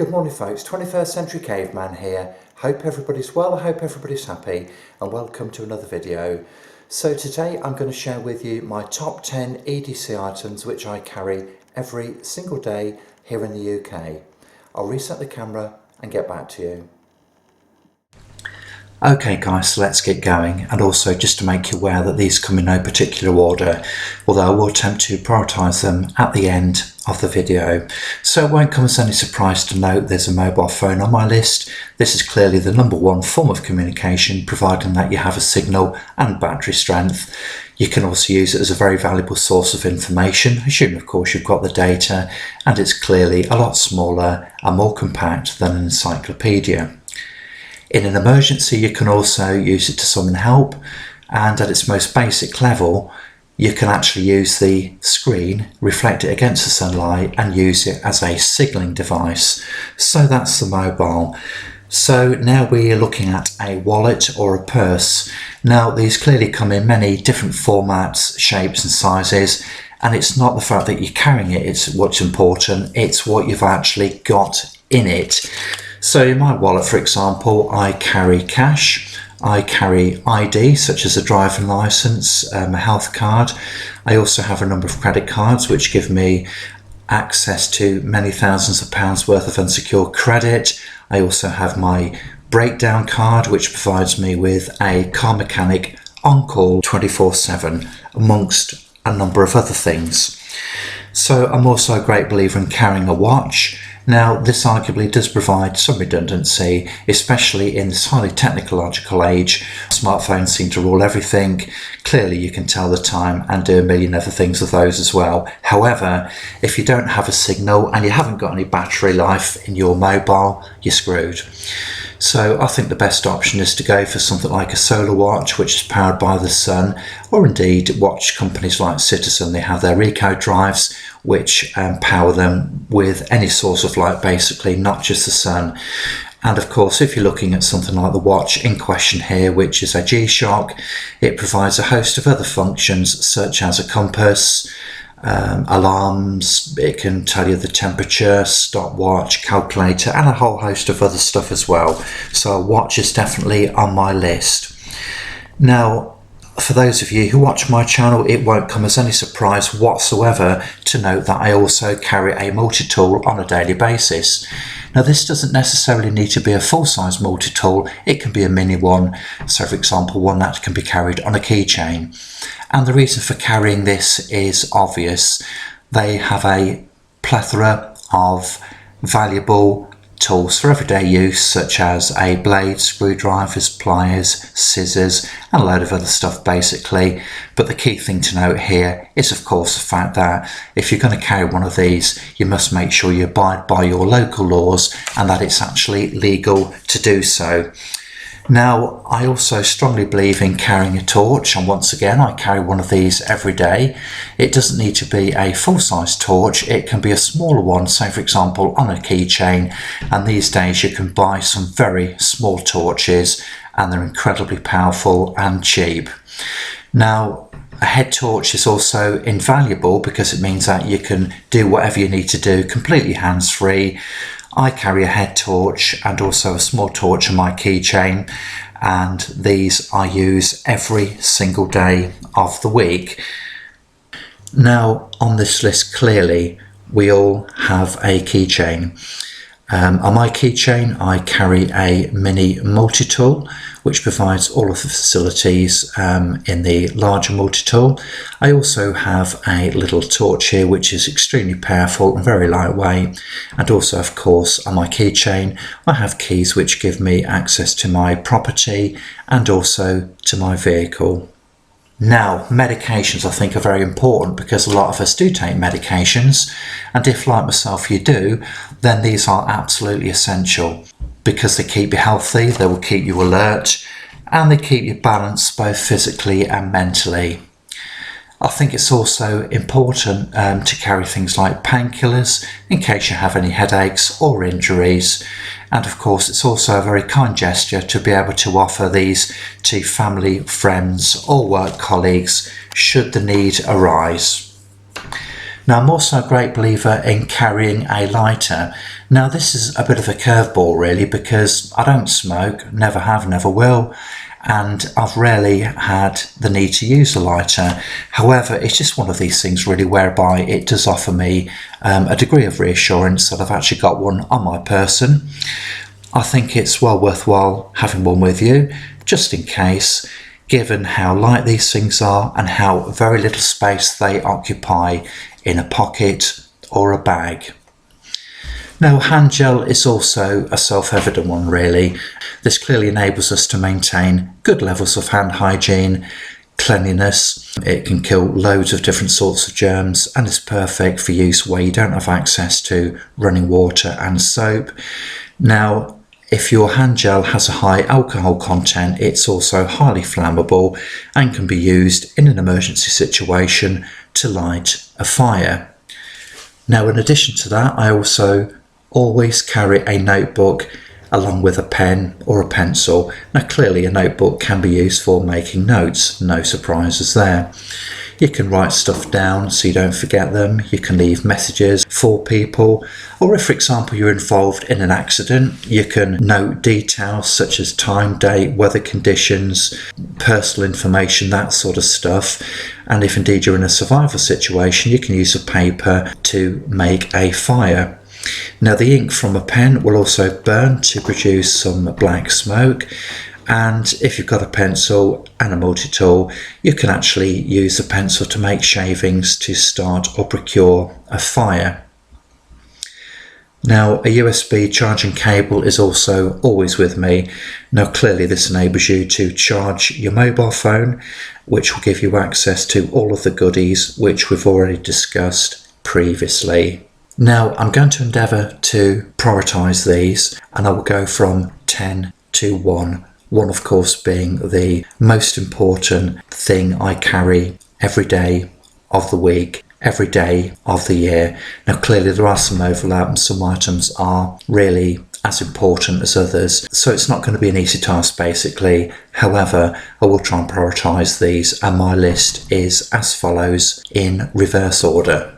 Good morning folks, 21st Century Caveman here. Hope everybody's well, I hope everybody's happy, and welcome to another video. So today I'm going to share with you my top 10 EDC items which I carry every single day here in the UK. I'll reset the camera and get back to you. Okay guys, so let's get going, and also just to make you aware that these come in no particular order, although I will attempt to prioritise them at the end of the video. So it won't come as any surprise to note there's a mobile phone on my list. This is clearly the number one form of communication, providing that you have a signal and battery strength. You can also use it as a very valuable source of information, assuming of course you've got the data, and it's clearly a lot smaller and more compact than an encyclopedia. In an emergency, you can also use it to summon help, and at its most basic level, you can actually use the screen, reflect it against the sunlight, and use it as a signalling device. So that's the mobile. So now we're looking at a wallet or a purse. Now these clearly come in many different formats, shapes and sizes, and it's not the fact that you're carrying it, it's what's important, it's what you've actually got in it. So in my wallet, for example, I carry cash, I carry ID such as a driving licence, a health card. I also have a number of credit cards which give me access to many thousands of pounds worth of unsecured credit. I also have my breakdown card which provides me with a car mechanic on call 24/7, amongst a number of other things. So I'm also a great believer in carrying a watch. Now this arguably does provide some redundancy, especially in this highly technological age. Smartphones seem to rule everything. Clearly you can tell the time and do a million other things with those as well. However, if you don't have a signal and you haven't got any battery life in your mobile, you're screwed. So I think the best option is to go for something like a solar watch, which is powered by the sun, or indeed watch companies like Citizen. They have their eco drives which power them with any source of light, basically, not just the sun. And of course, if you're looking at something like the watch in question here, which is a G-Shock, it provides a host of other functions such as a compass, alarms, it can tell you the temperature, stopwatch, calculator, and a whole host of other stuff as well. So a watch is definitely on my list. Now, for those of you who watch my channel, it won't come as any surprise whatsoever to note that I also carry a multi-tool on a daily basis. Now this doesn't necessarily need to be a full-size multi-tool, it can be a mini one, so for example one that can be carried on a keychain. And the reason for carrying this is obvious. They have a plethora of valuable tools for everyday use, such as a blade, screwdrivers, pliers, scissors, and a load of other stuff basically. But the key thing to note here is of course the fact that if you're going to carry one of these, you must make sure you abide by your local laws and that it's actually legal to do so. Now, I also strongly believe in carrying a torch, and once again I carry one of these every day. It doesn't need to be a full-size torch, it can be a smaller one, say for example on a keychain, and these days you can buy some very small torches and they're incredibly powerful and cheap. Now, a head torch is also invaluable because it means that you can do whatever you need to do completely hands-free. I carry a head torch and also a small torch on my keychain, and these I use every single day of the week. Now on this list, clearly we all have a keychain. On my keychain I carry a mini multi-tool which provides all of the facilities in the larger multi-tool. I also have a little torch here which is extremely powerful and very lightweight, and also of course on my keychain I have keys which give me access to my property and also to my vehicle. Now, medications I think are very important because a lot of us do take medications, and if like myself you do, then these are absolutely essential because they keep you healthy, they will keep you alert, and they keep you balanced both physically and mentally. I think it's also important to carry things like painkillers in case you have any headaches or injuries. And of course, it's also a very kind gesture to be able to offer these to family, friends or work colleagues should the need arise. Now, I'm also a great believer in carrying a lighter. Now, this is a bit of a curveball really, because I don't smoke, never have, never will, and I've rarely had the need to use a lighter. However, it's just one of these things really whereby it does offer me a degree of reassurance that I've actually got one on my person. I think it's well worthwhile having one with you, just in case, given how light these things are and how very little space they occupy in a pocket or a bag. Now, hand gel is also a self-evident one really. This clearly enables us to maintain good levels of hand hygiene, cleanliness. It can kill loads of different sorts of germs and is perfect for use where you don't have access to running water and soap. Now, if your hand gel has a high alcohol content, it's also highly flammable and can be used in an emergency situation to light a fire. Now, in addition to that, I also always carry a notebook along with a pen or a pencil. Now, clearly a notebook can be used for making notes, no surprises there. You can write stuff down so you don't forget them. You can leave messages for people, or if, for example, you're involved in an accident, you can note details such as time, date, weather conditions, personal information, that sort of stuff. And if indeed you're in a survival situation, you can use a paper to make a fire. Now, the ink from a pen will also burn to produce some black smoke. And if you've got a pencil and a multi-tool, you can actually use a pencil to make shavings to start or procure a fire. Now, a USB charging cable is also always with me. Now, clearly this enables you to charge your mobile phone, which will give you access to all of the goodies which we've already discussed previously. Now, I'm going to endeavour to prioritise these, and I will go from 10 to 1. One, of course, being the most important thing I carry every day of the week, every day of the year. Now, clearly there are some overlap and some items are really as important as others, so it's not going to be an easy task basically. However, I will try and prioritise these, and my list is as follows in reverse order.